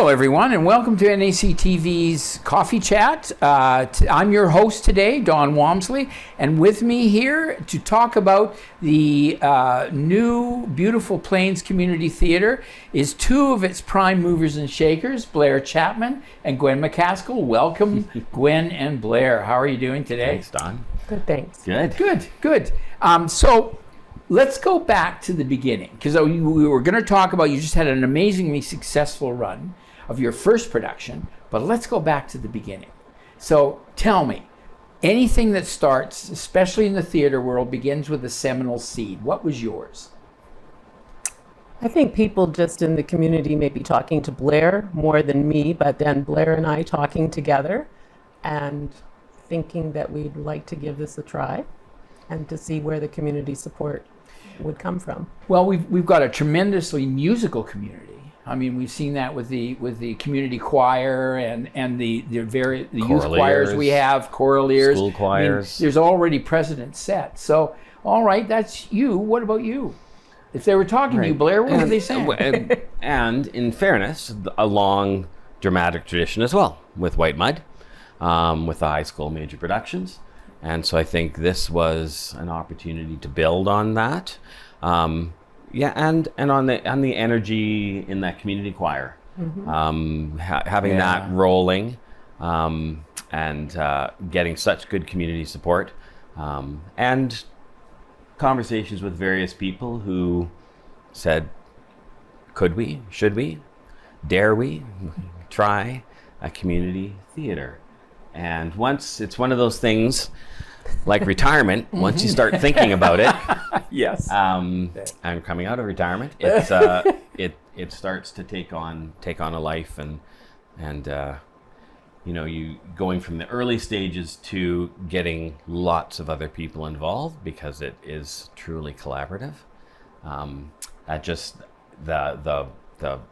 Hello, everyone, and welcome to NAC TV's Coffee Chat. I'm your host today, Don Walmsley, and with me here to talk about the new beautiful Plains Community Theatre is two of its prime movers and shakers, Blair Chapman and Gwen McCaskill. Welcome, Gwen and Blair. How are you doing today? Thanks, Don. Good, thanks. Good. So let's go back to the beginning, because we were going to talk about, you just had an amazingly successful run of your first production, but let's go back to the beginning. So tell me, anything that starts, especially in the theater world, begins with a seminal seed. What was yours? I think people just in the community may be talking to Blair more than me, but then Blair and I talking together and thinking that we'd like to give this a try and to see where the community support would come from. Well, we've got a tremendously musical community. I mean, we've seen that with the community choir and the youth choirs we have, choraleers, school choirs. There's already precedent set. So, all right, that's you. What about you? If they were talking to you, Blair, what were they saying? And in fairness, a long dramatic tradition as well with White Mud, with the high school major productions. And so I think this was an opportunity to build on that. And on the energy in that community choir, having that rolling, and getting such good community support, and conversations with various people who said, could we, should we, dare we try a community theater? And once it's one of those things like retirement, once you start thinking about it, yes, I'm coming out of retirement. It's it starts to take on a life, and you going from the early stages to getting lots of other people involved because it is truly collaborative. That just the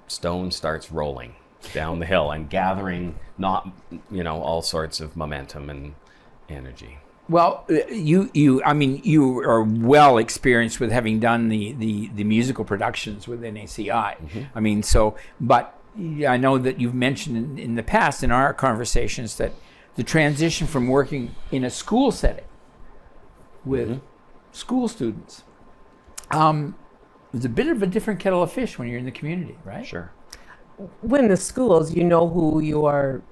stone starts rolling down the hill and gathering all sorts of momentum and energy. Well, you are well experienced with having done the musical productions with NACI. But I know that you've mentioned in the past in our conversations that the transition from working in a school setting with school students was a bit of a different kettle of fish when you're in the community, right? Sure. When the schools, you know who you're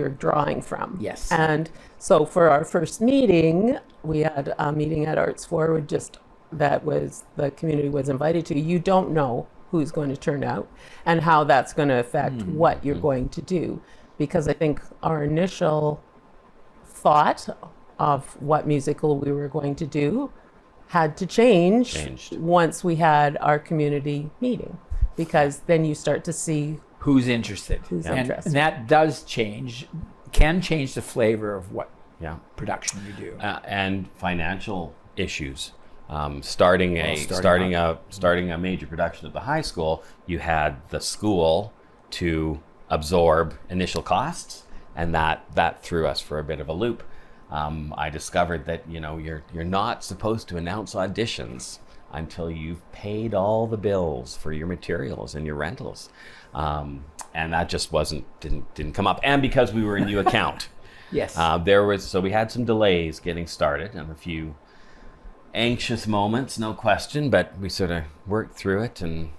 drawing from. Yes. And so for our first meeting, we had a meeting at Arts Forward the community was invited to. You don't know who's going to turn out and how that's going to affect what you're going to do. Because I think our initial thought of what musical we were going to do had to change once we had our community meeting. Because then you start to see who's interested. And that does can change the flavor of what production you do. And financial issues. Starting a major production at the high school, you had the school to absorb initial costs, and that threw us for a bit of a loop. I discovered that you're not supposed to announce auditions until you've paid all the bills for your materials and your rentals. And that just didn't come up. And because we were a new account. Yes. We had some delays getting started and a few anxious moments, no question, but we sort of worked through it and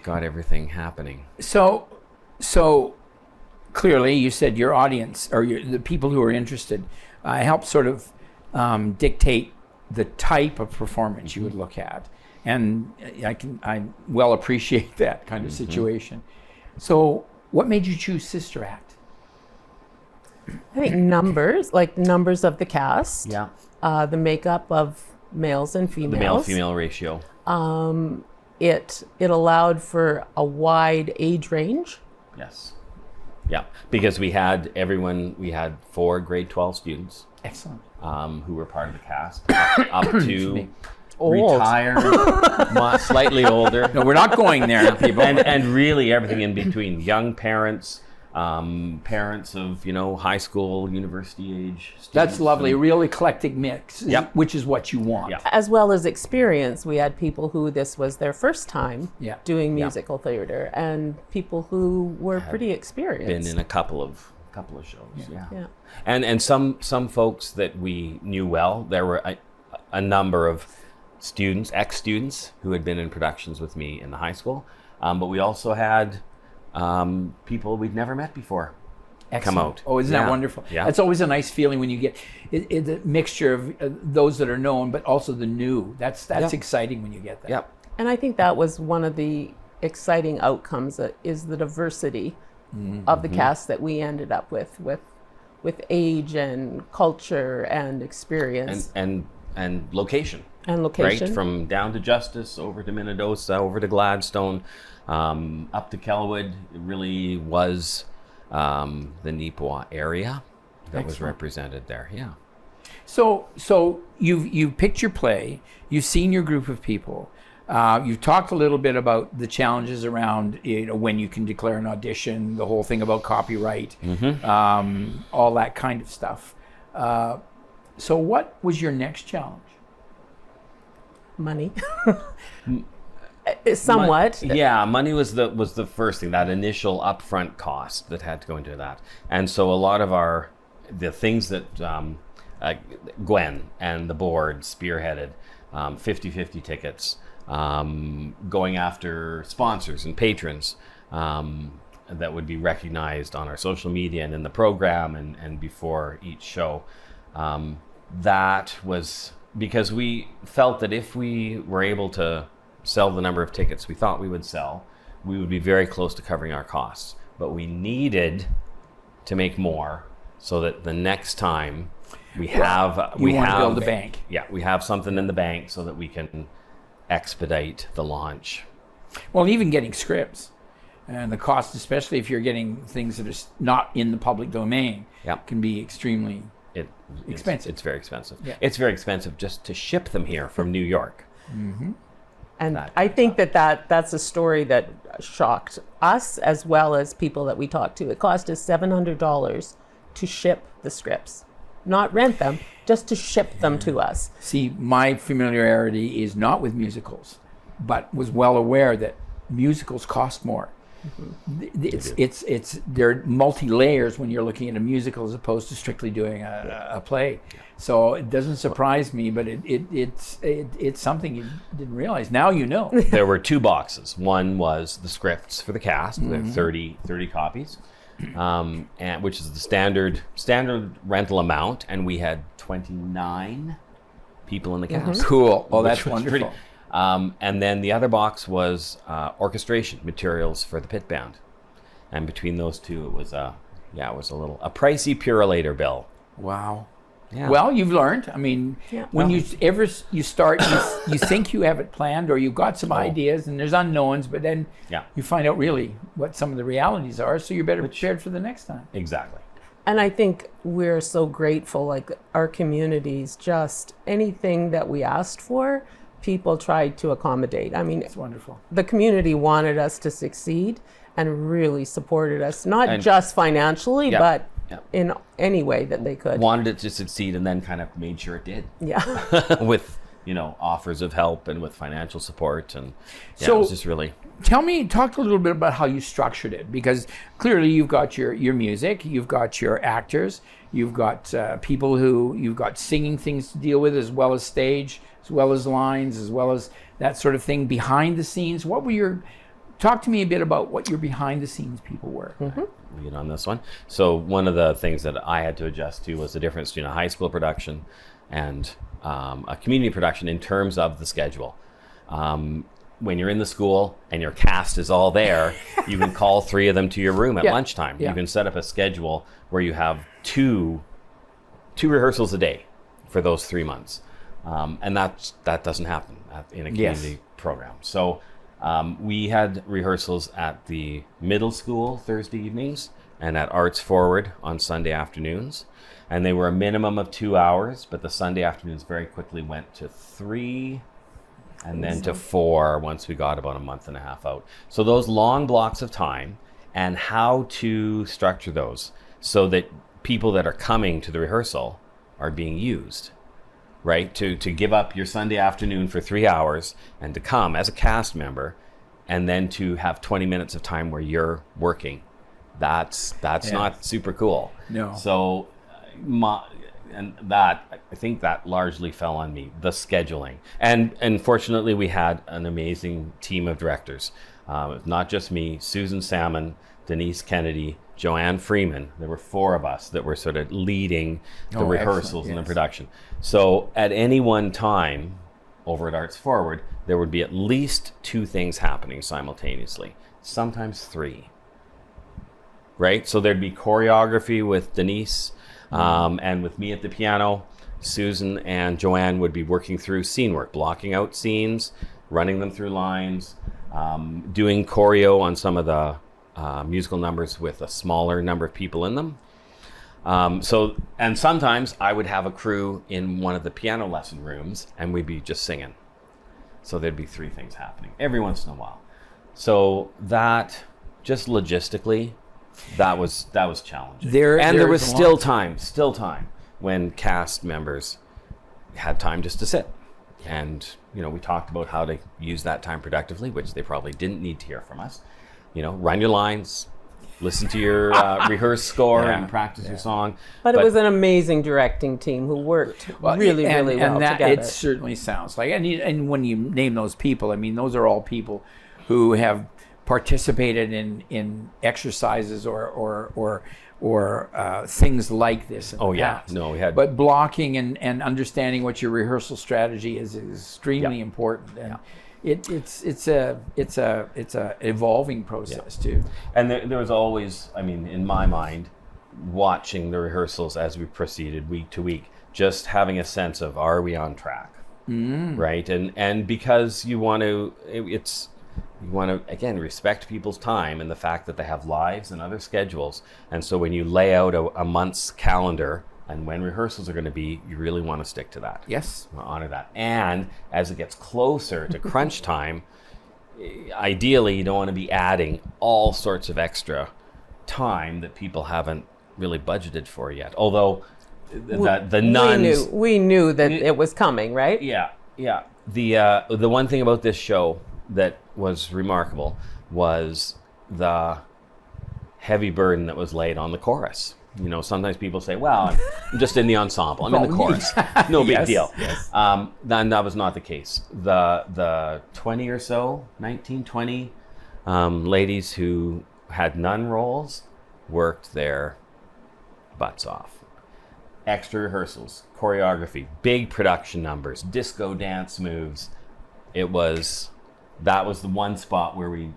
got everything happening. So clearly you said your audience or the people who are interested helped sort of dictate the type of performance you would look at, and I well appreciate that kind of situation. So, what made you choose Sister Act? I think numbers of the cast. Yeah. The makeup of males and females. The male-female ratio. It allowed for a wide age range. Yes. Yeah, because we had 4 grade 12 students. Excellent. Who were part of the cast, up to Old. Retired, slightly older. No, we're not going there, people. And really everything in between. Young parents, parents of, high school, university age students. That's lovely. A real eclectic mix, Yep. which is what you want. Yeah. As well as experience, we had people who this was their first time Yeah. doing musical theater, and people who were pretty experienced. Been in a couple of shows. Yeah. Yeah. And some folks that we knew well. There were a number of students, ex-students, who had been in productions with me in the high school. But we also had people we'd never met before come out. Oh, isn't that wonderful? Yeah. That's always a nice feeling when you get it's a mixture of those that are known, but also the new. That's exciting when you get that. Yep. And I think that was one of the exciting outcomes, is the diversity of the cast that we ended up with age and culture and experience And location. and location. Right, from down to Justice, over to Minnedosa, over to Gladstone, up to Kelwood. It really was the Neepawa area that was represented there. Yeah. So you've picked your play. You've seen your group of people. You've talked a little bit about the challenges around when you can declare an audition, the whole thing about copyright, all that kind of stuff. So what was your next challenge? Money. Somewhat. Money was the first thing, that initial upfront cost that had to go into that. And so a lot of the things that Gwen and the board spearheaded, 50-50 tickets, going after sponsors and patrons that would be recognized on our social media and in the program and before each show. That was because we felt that if we were able to sell the number of tickets we thought we would sell, we would be very close to covering our costs. But we needed to make more so that the next time we have to build a bank. Yeah, we have something in the bank so that we can expedite the launch. Well, even getting scripts and the cost, especially if you're getting things that are not in the public domain, can be extremely expensive. It's very expensive. Yeah. It's very expensive just to ship them here from New York. And I think that's a story that shocked us as well as people that we talked to. It cost us $700 to ship the scripts, not rent them, just to ship them to us. See, my familiarity is not with musicals, but was well aware that musicals cost more. They're multi-layers when you're looking at a musical as opposed to strictly doing a play. So it doesn't surprise me, but it's something you didn't realize. Now you know. There were two boxes. One was the scripts for the cast, there are 30 copies, and which is the standard rental amount, and we had 29 people in the cast. Cool. Oh, which that's was wonderful. And then the other box was orchestration materials for the pit band, and between those two, it was a pricey Purolator bill. Wow. Yeah. Well, you've learned. I mean, when you start, you think you have it planned or you've got some ideas and there's unknowns, but then you find out really what some of the realities are, so you're better prepared for the next time. Exactly. And I think we're so grateful, like our communities, just anything that we asked for, people tried to accommodate. I mean, It's wonderful. the community wanted us to succeed and really supported us, not just financially, but in any way that they could. Wanted it to succeed and then kind of made sure it did. Yeah. With, offers of help and with financial support. And So- it was just really... Talk a little bit about how you structured it, because clearly you've got your music, you've got your actors, you've got people you've got singing things to deal with, as well as stage, as well as lines, as well as that sort of thing behind the scenes. Talk to me a bit about what your behind the scenes people were. We get on this one. So one of the things that I had to adjust to was the difference between a high school production and a community production in terms of the schedule. When you're in the school and your cast is all there, you can call 3 of them to your room at lunchtime. Yeah. You can set up a schedule where you have two rehearsals a day for those 3 months. And that doesn't happen in a community program. So we had rehearsals at the middle school Thursday evenings and at Arts Forward on Sunday afternoons. And they were a minimum of 2 hours, but the Sunday afternoons very quickly went to 3 and then to 4 once we got about a month and a half out. So those long blocks of time, and how to structure those so that people that are coming to the rehearsal are being used, right? To give up your Sunday afternoon for 3 hours and to come as a cast member, and then to have 20 minutes of time where you're working. That's not super cool. No. So, I think that largely fell on me, the scheduling. And fortunately, we had an amazing team of directors. Not just me, Susan Salmon, Denise Kennedy, Joanne Freeman. There were 4 of us that were sort of leading the rehearsals and the production. So at any one time over at Arts Forward, there would be at least 2 things happening simultaneously, sometimes 3. Right? So there'd be choreography with Denise and with me at the piano. Susan and Joanne would be working through scene work, blocking out scenes, running them through lines, doing choreo on some of the musical numbers with a smaller number of people in them. And sometimes I would have a crew in one of the piano lesson rooms and we'd be just singing. So there'd be 3 things happening every once in a while. So that, just logistically, that was challenging. There was still time when cast members had time just to sit. And, we talked about how to use that time productively, which they probably didn't need to hear from us. Run your lines, listen to your rehearsed score and practice your song. But it was an amazing directing team who worked really well together. It certainly sounds like, and when you name those people, I mean, those are all people who have participated in exercises or things like this in the past. No, we had. But blocking and understanding what your rehearsal strategy is extremely important. And it's a evolving process too. And there was always, in my mind, watching the rehearsals as we proceeded week to week, just having a sense of, are we on track, right? And because you want to again respect people's time and the fact that they have lives and other schedules, and so when you lay out a month's calendar and when rehearsals are going to be, you really want to stick to that. Yes. Honor that. And as it gets closer to crunch time, ideally you don't want to be adding all sorts of extra time that people haven't really budgeted for yet. Although the nuns... We knew that it was coming, right? Yeah. The one thing about this show that was remarkable was the heavy burden that was laid on the chorus. Sometimes people say, well, I'm just in the ensemble. I'm in the chorus. No big deal. Yes. Then that was not the case. The 20 or so, 19, 20 ladies who had nun roles worked their butts off. Extra rehearsals, choreography, big production numbers, disco dance moves. That was the one spot where we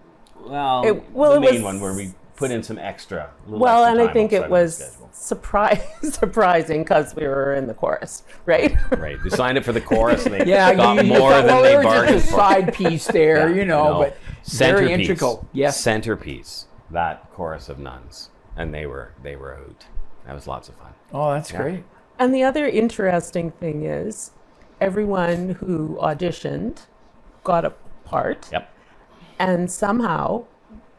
put in some extra. Well, and I think it was surprising because we were in the chorus, right? Right. We signed up for the chorus and they got more than they bargained just a for. side piece there, but very integral. Yes. Centerpiece, that chorus of nuns. And they were out. That was lots of fun. Oh, that's great. And the other interesting thing is everyone who auditioned got a part. Yep. And somehow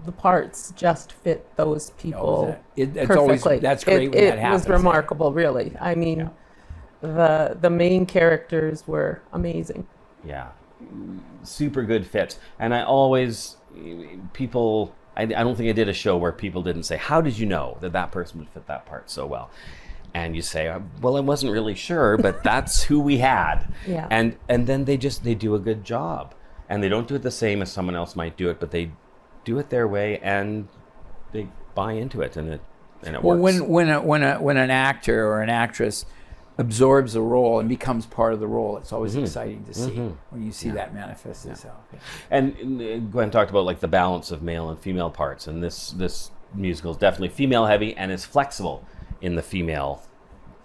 the parts just fit those people perfectly. That's great when that happens. It was remarkable, really. I mean, the main characters were amazing. Yeah. Super good fits. And I don't think I did a show where people didn't say, how did you know that person would fit that part so well? And you say, well, I wasn't really sure, but that's who we had. Yeah. And then they do a good job. And they don't do it the same as someone else might do it, but they do it their way and they buy into it and it works. When an actor or an actress absorbs a role and becomes part of the role, it's always exciting to see when you see that manifest itself. Yeah. And Gwen talked about like the balance of male and female parts, and this musical is definitely female heavy and is flexible in the female.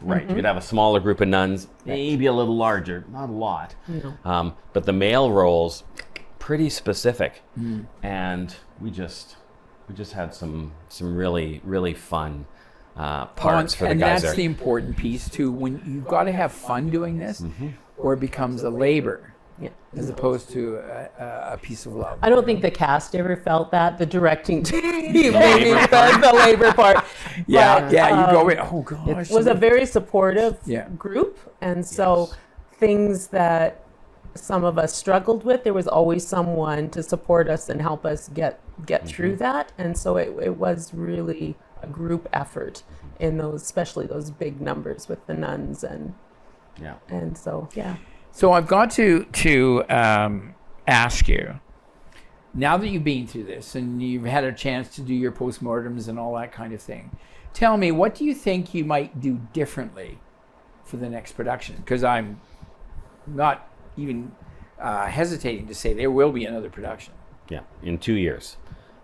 Right, you could have a smaller group of nuns, maybe a little larger, not a lot. No. But the male roles, pretty specific, and we just had some really really fun parts for the guys. And that's the important piece too. When you've got to have fun doing this, or it becomes a labor. Yeah. as opposed to a piece of love. I don't think the cast ever felt that. The directing team, maybe the labor part. Yeah, But, yeah. You go in. Oh gosh. It was a very supportive Yeah. group, and so Yes. things that some of us struggled with, there was always someone to support us and help us get through that. And so it was really a group effort in those, especially those big numbers with the nuns Yeah. and so yeah. So I've got to ask you, now that you've been through this and you've had a chance to do your postmortems and all that kind of thing, tell me, what do you think you might do differently for the next production? Because I'm not even hesitating to say there will be another production. Yeah, in 2 years.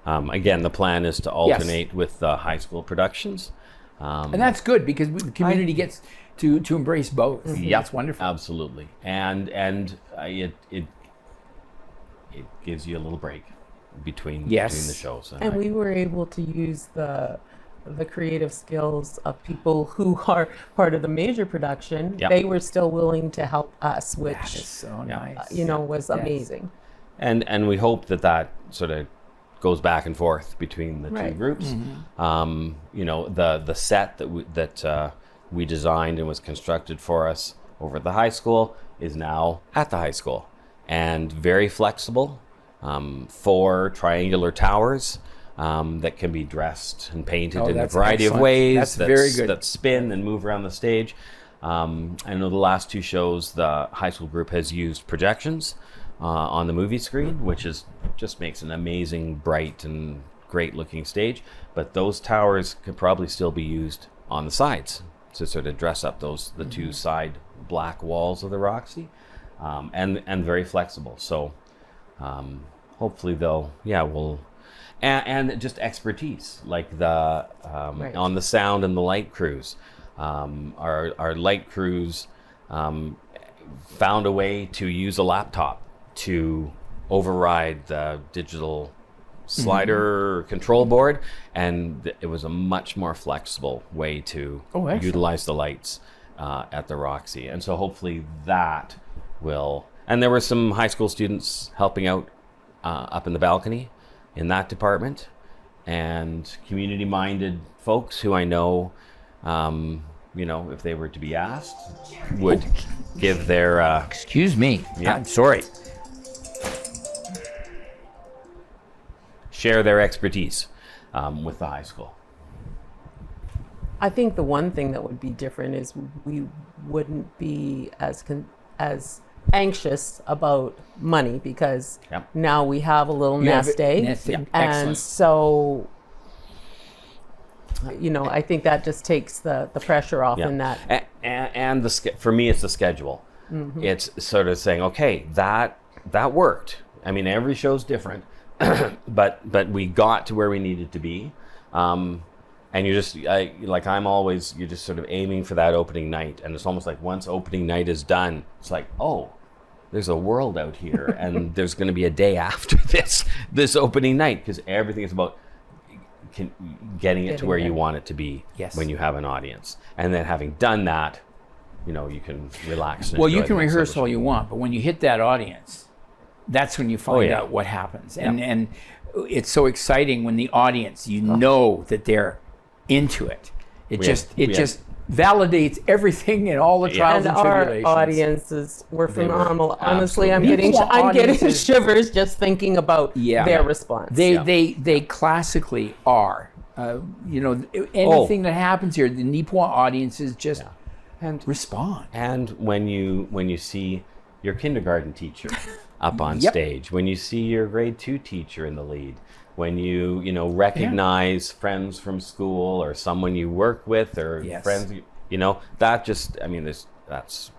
Again, the plan is to alternate with the high school productions. And that's good because the community gets to embrace both. Yeah, That's wonderful. Absolutely, and it gives you a little break between the shows. And we were able to use the creative skills of people who are part of the major production. Yep. They were still willing to help us, which That is so nice. was Yes. amazing. and we hope that sort of goes back and forth between the two Right. groups. The set that we designed and was constructed for us over at the high school is now at the high school, and very flexible. 4 triangular towers that can be dressed and painted in a that's variety of excellent. ways. That's very good. That spin and move around the stage. I know the last 2 shows, the high school group has used projections on the movie screen, which just makes an amazing, bright and great looking stage. But those towers could probably still be used on the sides to sort of dress up the 2 side black walls of the Roxy, and very flexible. So hopefully we'll and just expertise like the Right. on the sound and the light crews. Our light crews found a way to use a laptop to override the digital slider control board, and it was a much more flexible way to excellent. utilize the lights at the Roxy. And so hopefully that will, and there were some high school students helping out up in the balcony in that department, and community-minded folks who I know, if they were to be asked, would give their Excuse me. Yeah. I'm sorry. share their expertise with the high school. I think the one thing that would be different is we wouldn't be as anxious about money, because Yep. now we have a little You have nest it- egg, nest egg. and Excellent. so I think that just takes the pressure off in that. And for me, it's the schedule. It's sort of saying, okay, that worked. I mean, every show's different, but we got to where we needed to be. And you're just you're just sort of aiming for that opening night. And it's almost like once opening night is done, it's like, oh, there's a world out here, and there's going to be a day after this opening night, because everything is about getting it to where you want it to be when you have an audience. And then having done that, you can relax. And Well, you enjoy can the next rehearse episode. all you want, but when you hit that audience, that's when you find out what happens. And it's so exciting when the audience, know that they're into it. It just validates everything and all the trials And and our tribulations. audiences were phenomenal. Honestly, I'm absolutely. getting shivers just thinking about their response. They classically are. Anything that happens here, the Nippon audiences just respond. And when you see your kindergarten teacher up on stage, when you see your grade 2 teacher in the lead, when you recognize friends from school or someone you work with or friends, that just, that's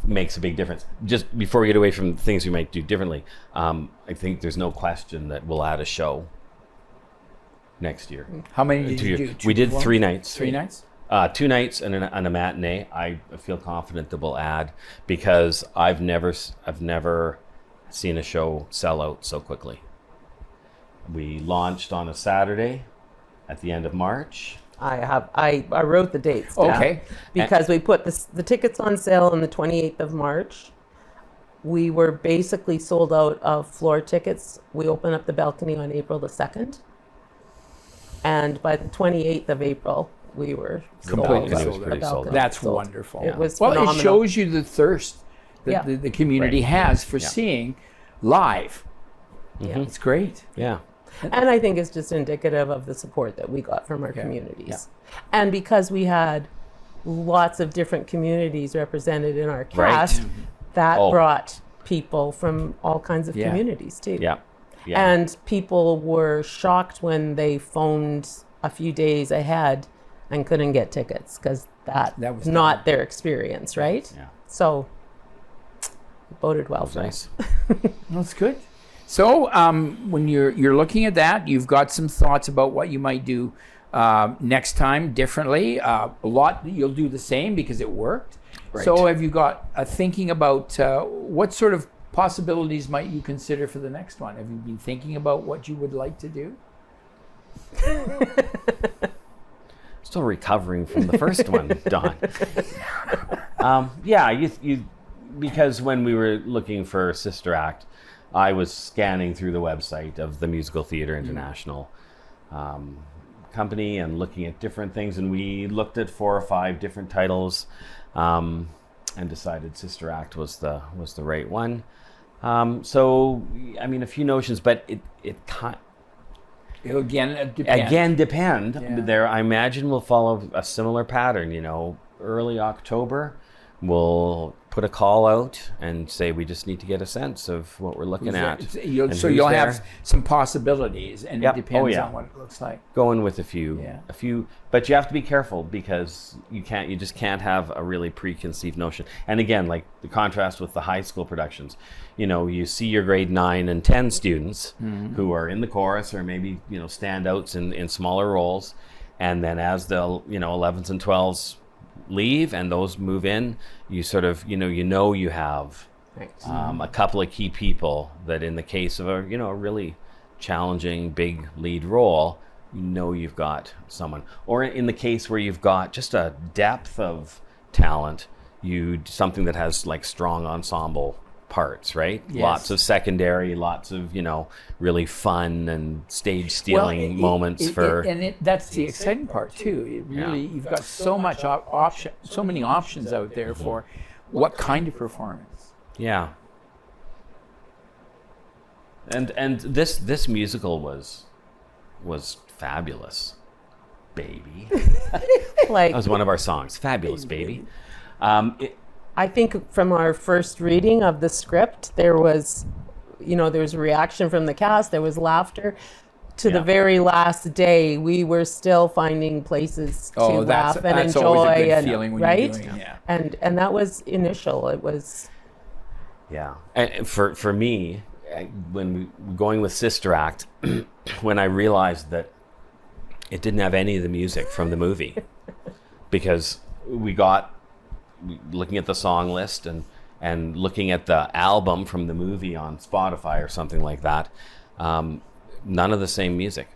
makes a big difference. Just before we get away from things we might do differently, I think there's no question that we'll add a show next year. How many did you do? We did 3 nights. 3 nights? 2 nights and a matinee. I feel confident that we'll add, because I've never seen a show sell out so quickly. We launched on a Saturday at the end of March. I wrote the dates down, Okay. because we put the tickets on sale on the 28th of March. We were basically sold out of floor tickets. We opened up the balcony on April the 2nd. And by the 28th of April, we were Completely sold out. sold out. The Pretty sold balcony out. That's sold. wonderful. It was Well, phenomenal. it shows you the thirst that Yeah. the community Right. has for Yeah. seeing live. Yeah. It's great. Yeah. And I think it's just indicative of the support that we got from our communities. Yeah. And because we had lots of different communities represented in our cast, that Oh. brought people from all kinds of Yeah. communities too. Yeah. Yeah. And people were shocked when they phoned a few days ahead and couldn't get tickets because that That was was not their experience, right? Yeah. So it boded well That was for us. nice. That's good. So when you're looking at that, you've got some thoughts about what you might do next time differently. A lot you'll do the same because it worked. Right. So have you got thinking about what sort of possibilities might you consider for the next one? Have you been thinking about what you would like to do? Still recovering from the first one, Don. Yeah, you because when we were looking for Sister Act, I was scanning through the website of the Musical Theatre International company and looking at different things, and we looked at 4 or 5 different titles, and decided Sister Act was the right one. So I mean, a few notions, but it can't. It'll again depend. Again, depend. Yeah. There, I imagine, we'll follow a similar pattern. Early October, we'll put a call out and say we just need to get a sense of what we're looking at. So and who's you'll there. have some possibilities, and Yep. it depends Oh, yeah. on what it looks like. Going with a few, Yeah. but you have to be careful because you just can't have a really preconceived notion. And again, like the contrast with the high school productions, you see your grade 9 and 10 students who are in the chorus or maybe standouts in smaller roles, and then as the 11s and 12s leave and those move in, you sort of you have Right. a couple of key people that in the case of a really challenging big lead role, you've got someone, or in the case where you've got just a depth of talent, something that has like strong ensemble parts, right? Yes. Lots of secondary, lots of really fun and stage stealing moments that's the exciting part too. You've got so much so many options out there for what kind of performance. Yeah. And this musical was fabulous, baby. Like, That was one of our songs, Fabulous Baby. I think from our first reading of the script, there was a reaction from the cast, there was laughter. To the Yeah. very last day, we were still finding places to laugh and that's enjoy, always a good and feeling when right, you're doing it. Yeah. and that was initial. It was Yeah. And for me, when we going with Sister Act, when I realized that it didn't have any of the music from the movie, because looking at the song list and looking at the album from the movie on Spotify or something like that, none of the same music.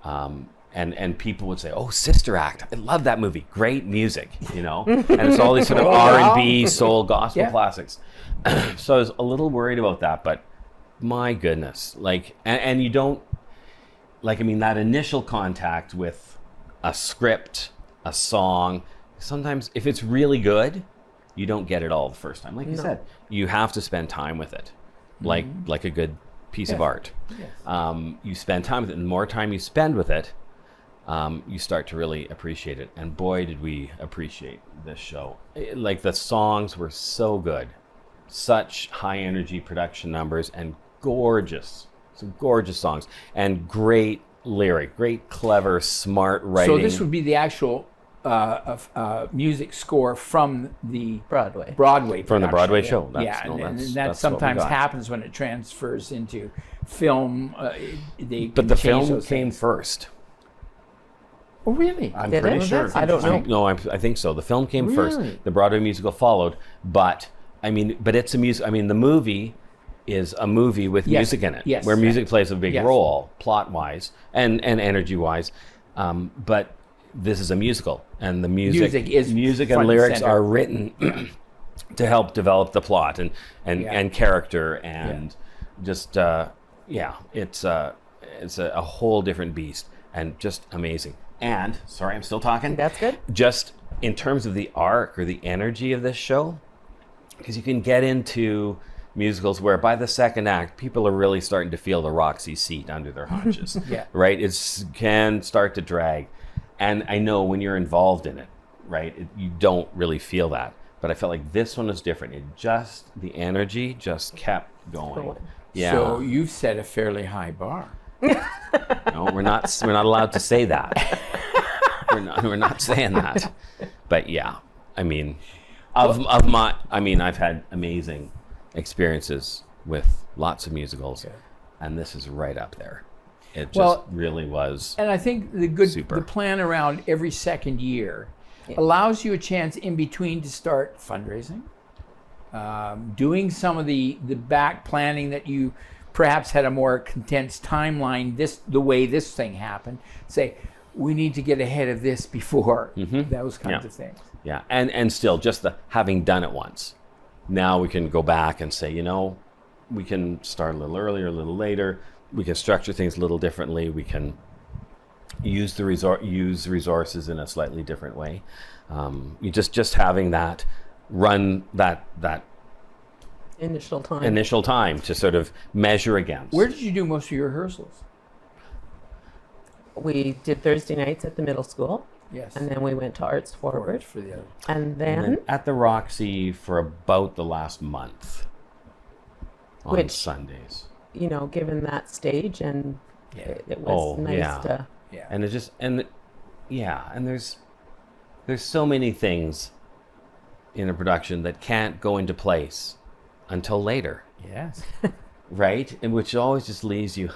And people would say, "Oh, Sister Act! I love that movie. Great music, And it's all these sort of R&B, soul, gospel Yeah. classics. So I was a little worried about that, but my goodness, and you don't that initial contact with a script, a song. Sometimes, if it's really good, you don't get it all the first time. Like you said, you have to spend time with it, like a good piece of art. Yes. You spend time with it, and the more time you spend with it, you start to really appreciate it. And boy, did we appreciate this show. Like, the songs were so good. Such high energy production numbers and some gorgeous songs and great lyric, great, clever, smart writing. So this would be the actual music score from the Broadway. Broadway from the production. Broadway show. And that's that what we sometimes got. happens when it transfers into film. But the film came first. Oh, really? I'm Did pretty it? sure. I don't know. No, I think so. The film came Really? first. The Broadway musical followed. But it's a music. The movie is a movie with Yes, music in it, yes, where music plays a big yes. role, plot-wise and energy-wise. But this is a musical, and the music Music is and front and lyrics center. are written to help develop the plot and Yeah. and character and just it's a whole different beast and just amazing. And sorry, I'm still talking. That's good. Just in terms of the arc or the energy of this show, because you can get into musicals where by the second act people are really starting to feel the Roxy seat under their haunches. Yeah. Right? It can start to drag. And I know when you're involved in it, right, you don't really feel that. But I felt like this one was different. The energy just kept going. Yeah. So you've set a fairly high bar. No, we're not allowed to say that. We're not saying that. But yeah, I mean, I've had amazing experiences with lots of musicals, and this is right up there. It just really was. And I think the plan around every second year allows you a chance in between to start fundraising, doing some of the back planning that you perhaps had a more condensed timeline, the way this thing happened. Say, we need to get ahead of this before those kinds of things. Yeah, and still, just having done it once, now we can go back and say, we can start a little earlier, a little later. We can structure things a little differently. We can use resources in a slightly different way. You just having that Initial time to sort of measure against. Where did you do most of your rehearsals? We did Thursday nights at the middle school. Yes. And then we went to Arts Forward. For the other. And then at the Roxy for about the last month on Sundays. Given that stage, and it was nice to. Yeah. And and there's so many things in a production that can't go into place until later. Yes. Right? And which always just leaves you,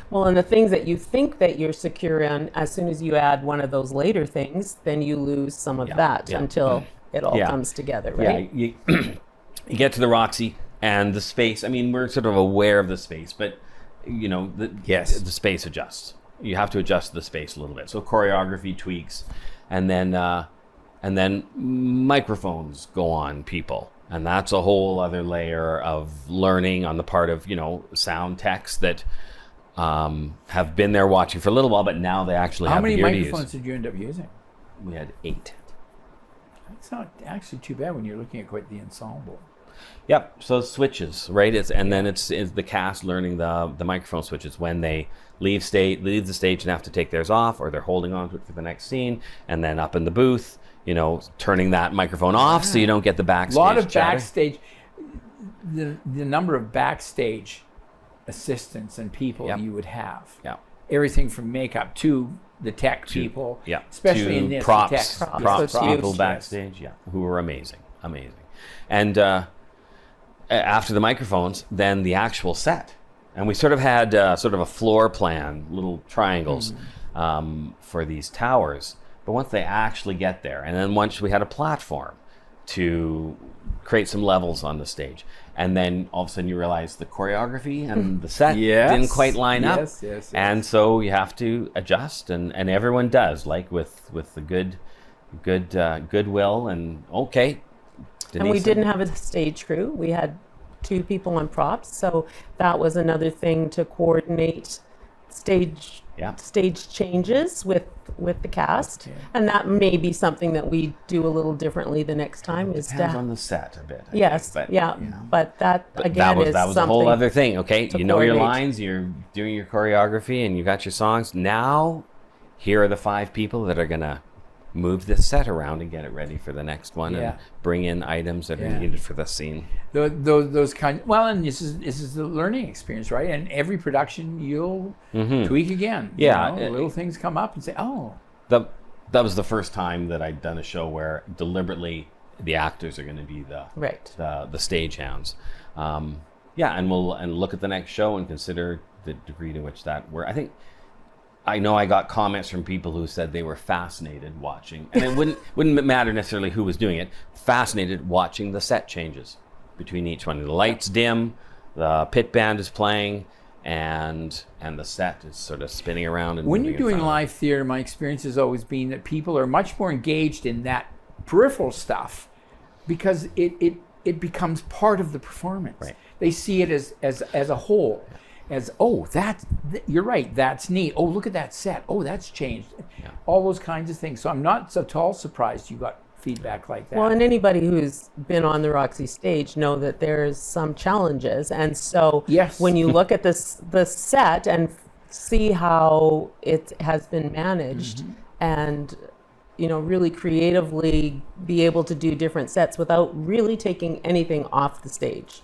Well, and the things that you think that you're secure in, as soon as you add one of those later things, then you lose some of that until it all comes together, right? Yeah, you get to the Roxy and the space. I mean, we're sort of aware of the space, but the space adjusts. You have to adjust the space a little bit. So choreography tweaks, and then microphones go on people. And that's a whole other layer of learning on the part of, sound techs that have been there watching for a little while, but now they actually How have many the gear to microphones use. did you end up using? We had 8. That's not actually too bad when you're looking at quite the ensemble. Yep. So switches, right? Then it's the cast learning the microphone switches when they leave the stage and have to take theirs off, or they're holding on to it for the next scene, and then up in the booth, turning that microphone off so you don't get the backstage. A lot of chatter. backstage. The number of backstage assistants and people you would have. Yeah. Everything from makeup to the tech people. Yeah. Especially to in this props the tech. Props people huge. backstage. Yeah. Who were amazing. And after the microphones, then the actual set. And we sort of had sort of a floor plan, little triangles for these towers. But once they actually get there, and then once we had a platform to create some levels on the stage, and then all of a sudden you realize the choreography and the set didn't quite line up. Yes. And so you have to adjust, and everyone does, like with the goodwill, and okay. And we didn't have a stage crew. We had 2 people on props, so that was another thing to coordinate stage changes with the cast. Okay. And that may be something that we do a little differently the next time. Depends on the set a bit. I Yes, think, but that again is that was a something whole other thing. Okay, to you know your coordinate. lines, you're doing your choreography, and you got your songs. Now, here are the 5 people that are gonna move this set around and get it ready for the next one, and bring in items that are needed for the scene. Those kind. Well, and this is the learning experience, right? And every production you'll tweak again. Yeah, little things come up and say, oh. That was the first time that I'd done a show where deliberately the actors are going to be the stagehands. And we'll look at the next show and consider the degree to which that were. I know I got comments from people who said they were fascinated watching, and it wouldn't matter necessarily who was doing it, fascinated watching the set changes between each one. The lights dim, the pit band is playing, and the set is sort of spinning around. And When moving you're doing in front. live theater, my experience has always been that people are much more engaged in that peripheral stuff because it becomes part of the performance. Right. They see it as a whole. As you're right, that's neat. Oh, look at that set. Oh, that's changed. Yeah. All those kinds of things. So I'm not at all surprised you got feedback like that. Well, and anybody who's been on the Roxy stage know that there's some challenges, and so Yes. when you look at the set and see how it has been managed, and really creatively be able to do different sets without really taking anything off the stage.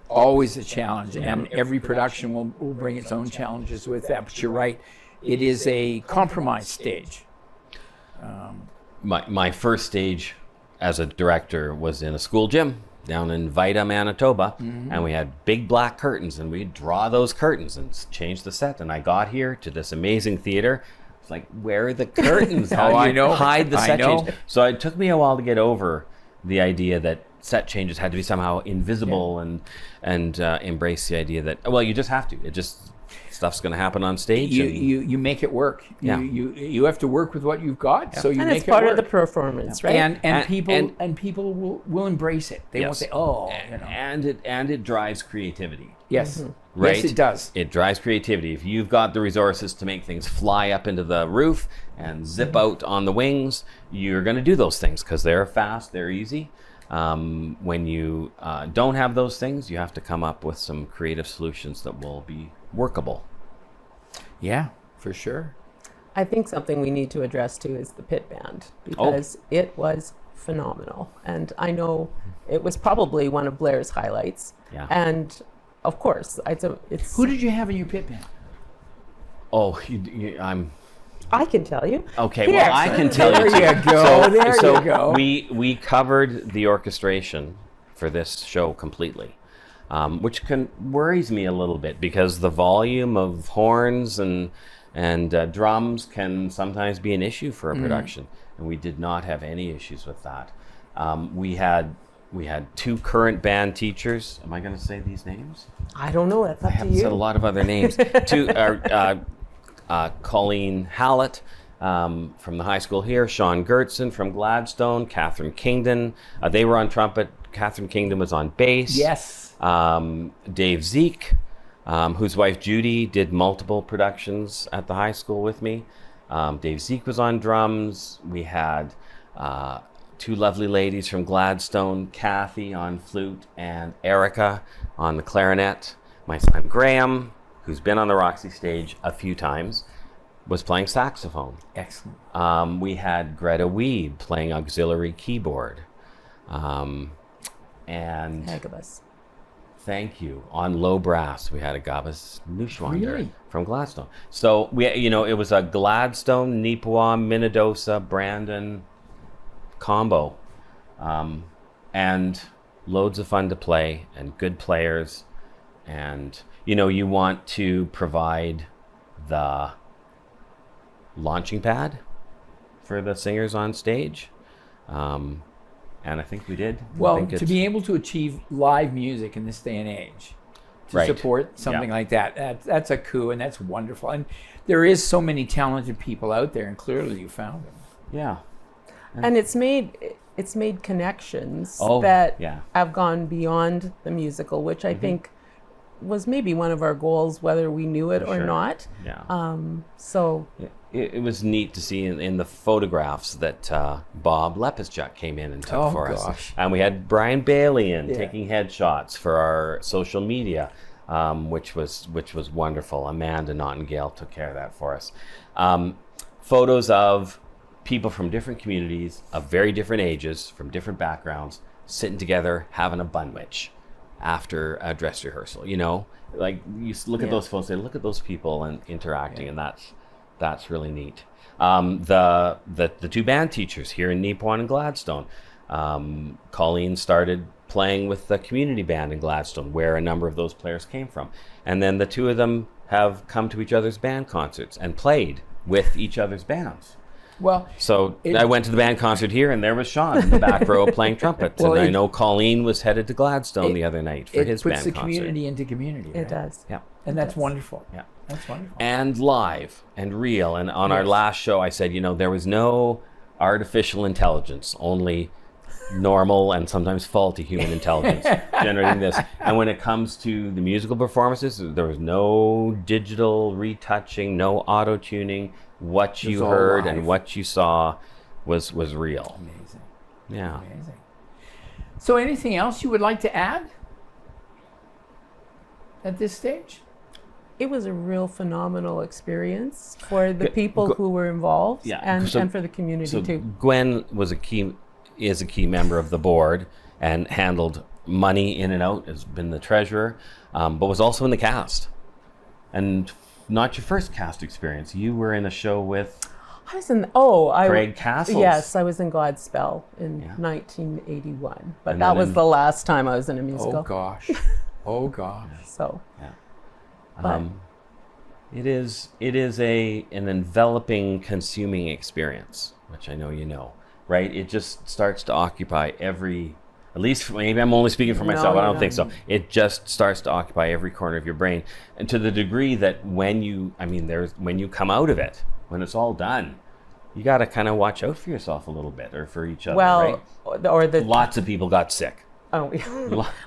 Always a challenge, and every production will bring its own challenges with that. But you're right, it is a compromise stage. My first stage as a director was in a school gym down in Vida, Manitoba, and we had big black curtains, and we'd draw those curtains and change the set. And I got here to this amazing theater. It's like, where are the curtains? How do I you know. hide the I set know. change? So it took me a while to get over the idea that set changes had to be somehow invisible and embrace the idea that, well, you just have to. It just, stuff's going to happen on stage. You make it work. Yeah. You have to work with what you've got, so you And make it's it part work. of the performance, right? And people will embrace it. They won't Yes. say, "Oh, and it drives creativity. yes, Right? yes, it does." It drives creativity. If you've got the resources to make things fly up into the roof and zip out on the wings, you're going to do those things because they're fast, they're easy. When you don't have those things, you have to come up with some creative solutions that will be workable. Yeah, for sure. I think something we need to address too is the pit band, because it was phenomenal, and I know it was probably one of Blair's highlights. Yeah. And of course, it's Who did you have in your pit band? Oh, I'm I can tell you. okay. Here. Well, I can tell you. There you go. There so you go. we covered the orchestration for this show completely, which worries me a little bit because the volume of horns and drums can sometimes be an issue for a production, and we did not have any issues with that. We had two current band teachers. Am I going to say these names? I don't know. That's up I to haven't you. said a lot of other names. Colleen Hallett from the high school here, Sean Gertson from Gladstone, Catherine Kingdon. They were on trumpet. Catherine Kingdon was on bass. Yes. Dave Zeke, whose wife Judy did multiple productions at the high school with me. Dave Zeke was on drums. We had two lovely ladies from Gladstone, Kathy on flute and Erica on the clarinet. My son Graham, who's been on the Roxy stage a few times, was playing saxophone. Excellent. We had Greta Weed playing auxiliary keyboard. And Agabus. thank you. On low brass, we had a Gabas Nushwander Really? from Gladstone. So it was a Gladstone, Neepawa, Minnedosa, Brandon combo, and loads of fun to play and good players. And you want to provide the launching pad for the singers on stage, and I think we did. Well, to be able to achieve live music in this day and age, to Right. support something like that's a coup, and that's wonderful. And there is so many talented people out there, and clearly you found them. yeah. And it's made connections Oh, that yeah. have gone beyond the musical, which I think was maybe one of our goals, whether we knew it or Sure. not. Yeah. So It was neat to see in the photographs that Bob Lepischuk came in and took Oh, for gosh. us. And we had Brian Bailey in Yeah. taking headshots for our social media, which was wonderful. Amanda Nottingale took care of that for us. Photos of people from different communities, of very different ages, from different backgrounds, sitting together, having a bunwich after a dress rehearsal. Like you look at those photos, say, look at those people and interacting, and that's really neat. The two band teachers here in Neepawan and Gladstone. Colleen started playing with the community band in Gladstone, where a number of those players came from, and then the two of them have come to each other's band concerts and played with each other's bands. Well, So I went to the band concert here, and there was Sean in the back row playing trumpet. Well, and I it- know Colleen was headed to Gladstone the other night for it his puts band the concert. community into community. it right? does. Yeah. And that's wonderful. Yeah. That's wonderful. And live and real. And on our Yes. last show, I said, there was no artificial intelligence, only normal and sometimes faulty human intelligence generating this. And when it comes to the musical performances, there was no digital retouching, no auto-tuning. What you heard and what you saw was real. Amazing. Yeah. Amazing. So anything else you would like to add at this stage? It was a real phenomenal experience for the people who were involved, and for the community too. Gwen is a key member of the board and handled money in and out, has been the treasurer, but was also in the cast. And not your first cast experience. You were in a show with Craig Castles. Yes, I was in Godspell in 1981, but that was the last time I was in a musical. Oh gosh. Oh gosh. So. Yeah. It is an enveloping, consuming experience, which I know you know, right? It just starts to occupy at least maybe I'm only speaking for myself. I don't think so. It just starts to occupy every corner of your brain, and to the degree that when you come out of it, when it's all done, you got to kind of watch out for yourself a little bit, or for each other. Well, right? Lots of people got sick. Oh,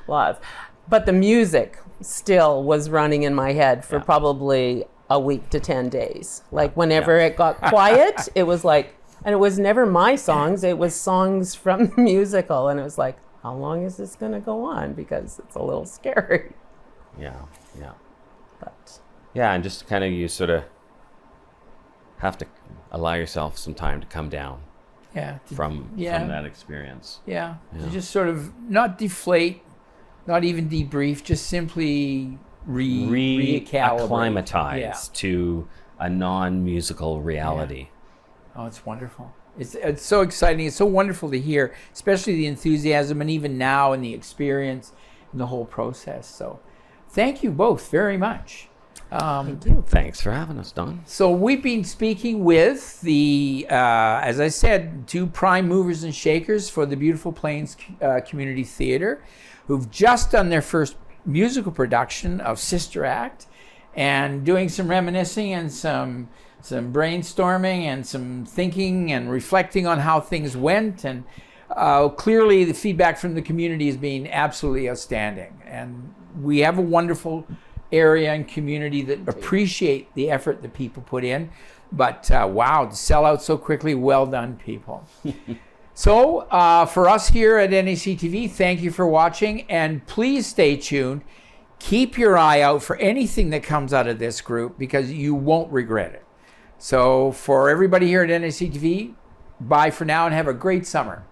lots. But the music still was running in my head for probably a week to 10 days. Like whenever it got quiet, it was like, and it was never my songs, it was songs from the musical. And it was like, how long is this going to go on? Because it's a little scary. Yeah, yeah. But and just kind of, you sort of have to allow yourself some time to come down from that experience. Yeah, to just sort of not deflate, not even debrief, just simply reacclimatize to a non-musical reality. Oh, it's wonderful. It's so exciting. It's so wonderful to hear, especially the enthusiasm and even now in the experience and the whole process. So thank you both very much. Thank you. Thanks for having us, Don. So we've been speaking with the, as I said, two prime movers and shakers for the Beautiful Plains Community Theatre, who've just done their first musical production of Sister Act, and doing some reminiscing and some brainstorming and some thinking and reflecting on how things went. And clearly the feedback from the community has been absolutely outstanding. And we have a wonderful area and community that appreciate the effort that people put in. But wow, to sell out so quickly, well done, people. So for us here at NACTV, thank you for watching, and please stay tuned. Keep your eye out for anything that comes out of this group, because you won't regret it. So for everybody here at NACTV, bye for now and have a great summer.